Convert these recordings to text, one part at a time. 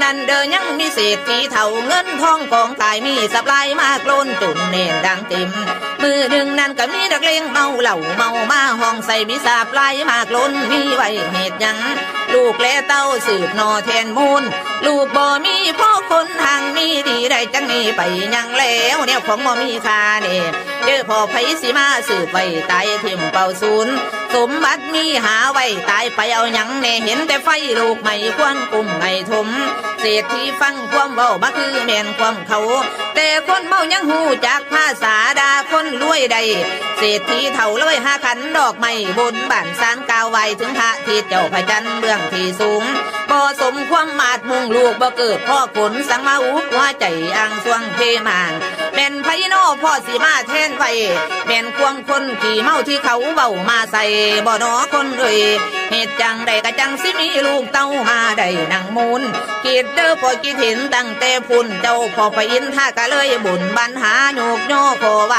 นั้นเดินยังมีเศษที่เท่าเงินทองกองกายมีสับลายมากล้นจุนเน่นดังเต็มมือดึงนั้นก็มีนักเลงเมาเหล่าเมามาห้องใส่มีสับลายมากล้นมีไว้เหตุยังลูกและเต้าสืบนอแทนมูลลูกบ่มีพ่อคนทางมีดีได้จังนี้ไปยังแล้วแนวของบ่มีค่าเนี่ยเด้อพ่อไผสิมาสืบไว้ตายทิ่มเป่าศูนย์สมบัติมีหาไว้ตายไปเอาหยังแน่เห็นแต่ไฟลูกไม่ควรกุมไม่ถมเศรษฐีฟังความเว้ามาคือแม่นความเขาแต่คนเมายังหูจากภาษาดาคนรวยใดเศรษฐีเท่าเลยหาขันดอกไม้บนบ้านสารกาวไว้ถึงพระที่เจ้าพระจันทร์เบื้องที่สูงบ่สมความมาดมุ่งลูกบ่เกิดพ่อผลสังมาอุกหัวใจอ่างสวงเทมางแม่นไผโนพ่อสิมาแทนไว้แม่นควงคนขี่เมาที่เขาเบ้ามาใส่บ่นอคนเอ่ยเหตุจังใดก็จังสิมีลูกเต้ามาได้นั่งมูลคิดเด้อพอคิดเห็นตั้งแต่พุ่นเจ้าพอไปอินท่าก็เลยบุญบรรหาโยกย่อขอไหว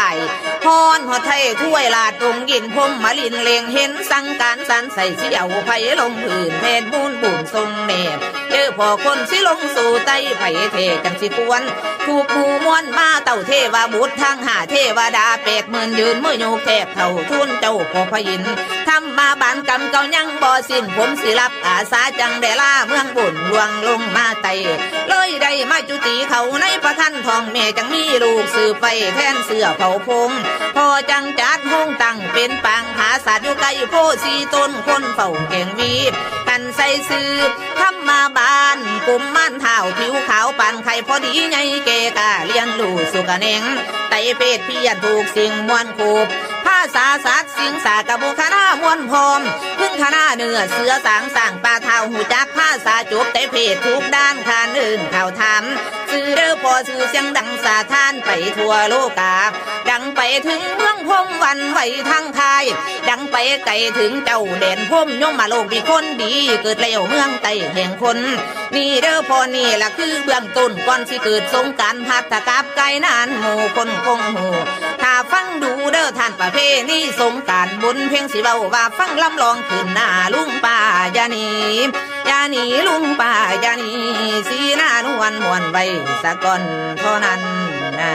พรหอไทยถ้วยลาดตรงยินพมมาลินเลงเห็นสังการสันใส่เสี่ยวไผลงผื่นแทนบุญบุญทรงแนบเด้อพอคนสิลงสู่ไตไผเทจังสิควรถูกผู้ม้วนมาเต่าเทวาบุตรทางหาเทวดา80,000ยืนมือโยกแทบเท่าทุนเจ้าพอพยินทำมาบานกรรมเก่ายังบ่สิ้นผมสิรับอาสาจังได้ลาเมืองบุญลวงลงมาไตเลยได้มาจุติเขาในประทันทองแม่จังมีลูกสืบไปแทนเสื้อเผาพงพอจังจัดห้องตั้งเป็นปางหาสัตว์อยู่ไกลโพสีต้นคนเฝ้าแก่งวีกันใส่สืบทำมาบานกุมมันเท้าผิวขาวปานไข่พอดีใหญ่เกกาเลี้ยงลูกสุกะเนงไตเป็ดเพียนถูกสิ่งมวนคูบภาษาสัตว์สิงสากะบุคณามวนพรมพึ่งคณะเนื้อเสือสางสั่งปลาเท้าหูจักภาษาจบแต่เพศทุกด้านคานอื่นข่าวทำสื่อเด้อพอสื่อเสียงดังสาทานไปทั่วโลกาดังไปถึงเมืองพมวันไหวทางไทยดังไปไกลถึงเจ้าแดนพมยมมาโลกมีคนดีเกิดแล้วเมืองไต้แห่งคนนี่เด้อพอนี่ล่ะคือเบื้องต้นก่อนสิเกิดสงการพัฒกับไกลนานหมู่คนคงหูถ้าฟังดูเด้อท่านประเพณีสงการบุญเพ่งสิเบาว่าฟังลำลองขึ้นหน้าลุงป่าอย่าหนีลุงป่าอย่าหนีสีหน้านวลมวนไว้สะก่อนเท่านั้นนะ